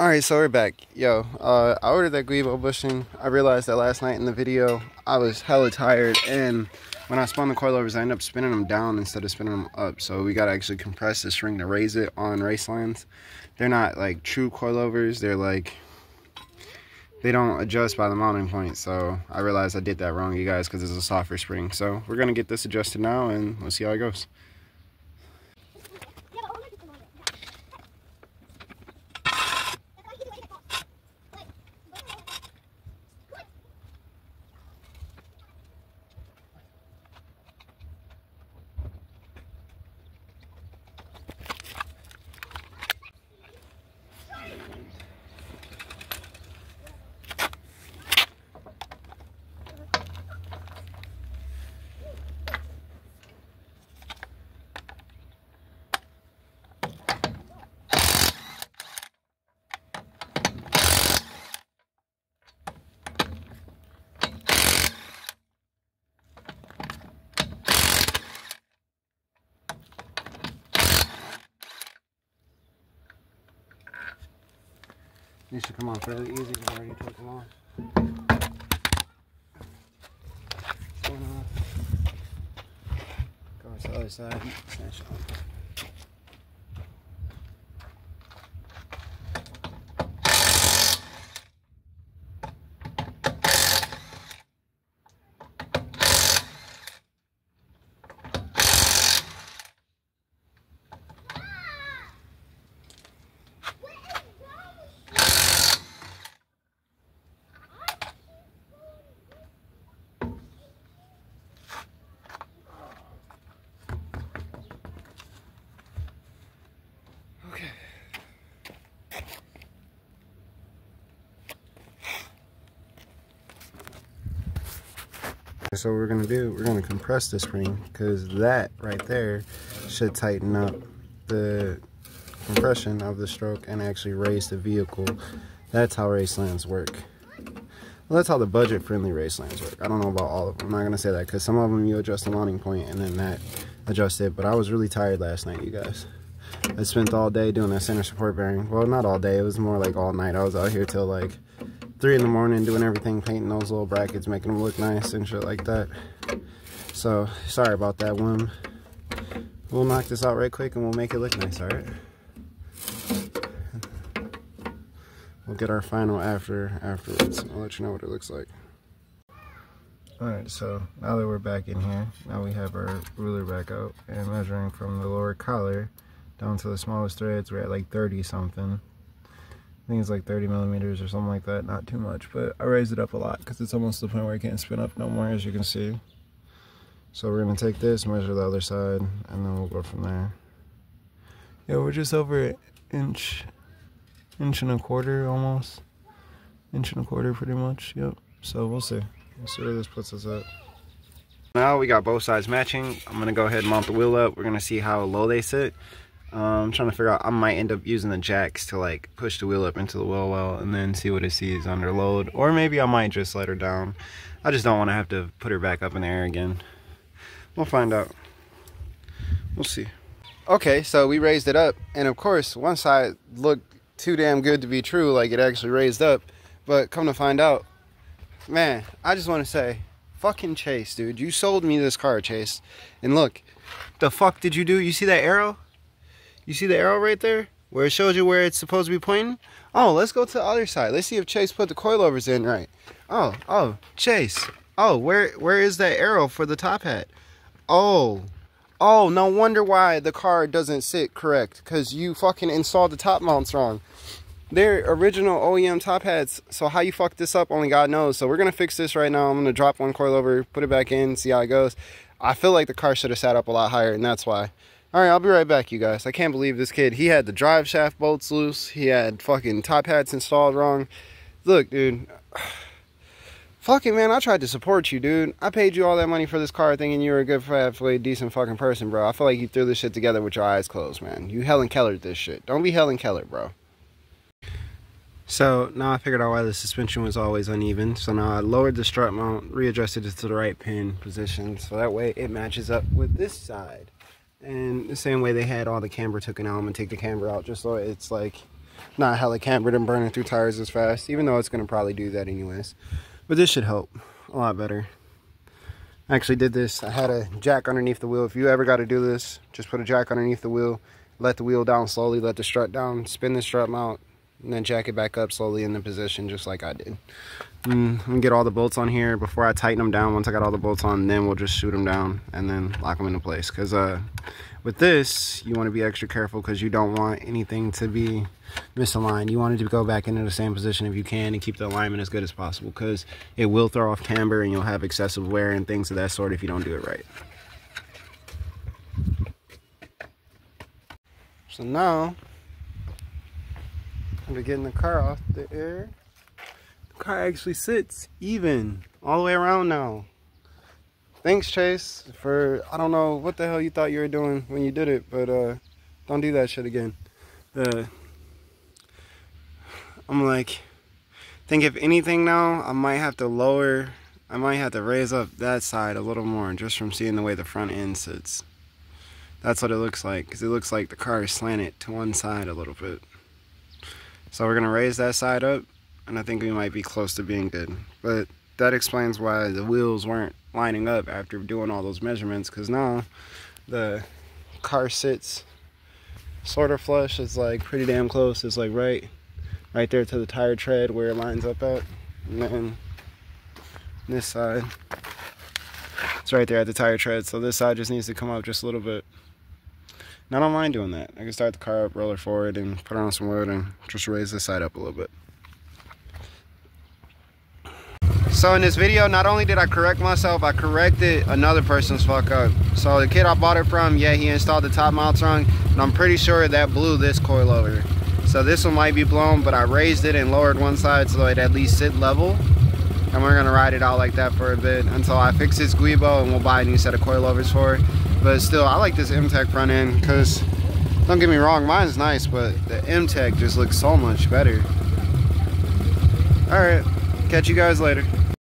Alright, so we're back. Yo, I ordered that guivo bushing. I realized that last night in the video, I was hella tired, and when I spun the coilovers, I ended up spinning them down instead of spinning them up. So we gotta actually compress this ring to raise it on race lines. They're not like true coilovers, they're like, they don't adjust by the mounting point. So I realized I did that wrong, you guys, because it's a softer spring. So we're gonna get this adjusted now, and we'll see how it goes. These should come off fairly easy because I already took them off. Going off. Go to the other side. Snatch it on. So what we're gonna do, we're gonna compress this ring because that right there should tighten up the compression of the stroke and actually raise the vehicle. That's how race lands work. Well, that's how the budget-friendly race lands work. I don't know about all of them. I'm not gonna say that because some of them you adjust the mounting point and then that adjusts it. But I was really tired last night, you guys. I spent all day doing that center support bearing. Well, not all day. It was more like all night. I was out here till like 3 in the morning doing everything, painting those little brackets, making them look nice and shit like that. So sorry about that one. We'll knock this out right quick and we'll make it look nice. All right, we'll get our final afterwards. I'll let you know what it looks like. All right, so now that we're back in here, now we have our ruler back out and measuring from the lower collar down to the smallest threads. We're at like 30 something. I think it's like 30 millimeters or something like that, not too much, but I raised it up a lot because it's almost to the point where I can't spin up no more, as you can see. So we're gonna take this, measure the other side, and then we'll go from there. Yeah, we're just over an inch and a quarter almost. Inch and a quarter pretty much, yep. So we'll see. We'll see where this puts us at. Now we got both sides matching. I'm gonna go ahead and mount the wheel up. We're gonna see how low they sit. I'm trying to figure out, I might end up using the jacks to like push the wheel up into the wheel well and then see what it sees under load. Or maybe I might just let her down. I just don't want to have to put her back up in the air again. We'll find out. We'll see. Okay, so we raised it up. And of course, one side looked too damn good to be true, like it actually raised up. But come to find out, man, I just want to say, fucking Chase, dude. You sold me this car, Chase. And look, the fuck did you do? You see that arrow? You see the arrow right there? Where it shows you where it's supposed to be pointing? Oh, let's go to the other side. Let's see if Chase put the coilovers in right. Oh, Chase. Oh, where is that arrow for the top hat? Oh, no wonder why the car doesn't sit correct. Because you fucking installed the top mounts wrong. They're original OEM top hats. So how you fucked this up, only God knows. So we're going to fix this right now. I'm going to drop one coilover, put it back in, see how it goes. I feel like the car should have sat up a lot higher, and that's why. Alright, I'll be right back, you guys. I can't believe this kid. He had the drive shaft bolts loose. He had fucking top hats installed wrong. Look, dude. Fucking man, I tried to support you, dude. I paid you all that money for this car thinking you were a good, halfway decent fucking person, bro. I feel like you threw this shit together with your eyes closed, man. You Helen Kellered this shit. Don't be Helen Keller, bro. So now I figured out why the suspension was always uneven. So now I lowered the strut mount, readjusted it to the right pin position. So that way it matches up with this side. And the same way they had all the camber taken out, I'm gonna take the camber out just so it's like not hella cambered and burning through tires as fast, even though it's going to probably do that anyways. But this should help a lot better. I actually did this. I had a jack underneath the wheel. If you ever got to do this, just put a jack underneath the wheel, let the wheel down slowly, let the strut down, spin the strut mount, and then jack it back up slowly in the position, just like I did. I'm gonna get all the bolts on here before I tighten them down. Once I got all the bolts on, then we'll just shoot them down and then lock them into place. Because with this, you want to be extra careful because you don't want anything to be misaligned. You want it to go back into the same position if you can and keep the alignment as good as possible, because it will throw off camber and you'll have excessive wear and things of that sort if you don't do it right. So now, I'm gonna get the car off the air. The car actually sits even all the way around now. Thanks, Chase, for, I don't know what the hell you thought you were doing when you did it, but don't do that shit again. I'm like, think if anything now, I might have to raise up that side a little more just from seeing the way the front end sits. That's what it looks like, because it looks like the car is slanted to one side a little bit. So we're gonna raise that side up, and I think we might be close to being good. But that explains why the wheels weren't lining up after doing all those measurements, because now the car sits sort of flush. It's like pretty damn close. It's like right there to the tire tread where it lines up at. And then this side, it's right there at the tire tread. So this side just needs to come up just a little bit. And I don't mind doing that. I can start the car up, roll her forward, and put on some wood and just raise this side up a little bit. So in this video, not only did I correct myself, I corrected another person's fuck up. So the kid I bought it from, yeah, he installed the top mounts wrong, and I'm pretty sure that blew this coilover. So this one might be blown, but I raised it and lowered one side so it at least sit level. And we're gonna ride it out like that for a bit until I fix this guibo and we'll buy a new set of coilovers for it. But still, I like this M-Tech front end because, don't get me wrong, mine's nice, but the M-Tech just looks so much better. All right, catch you guys later.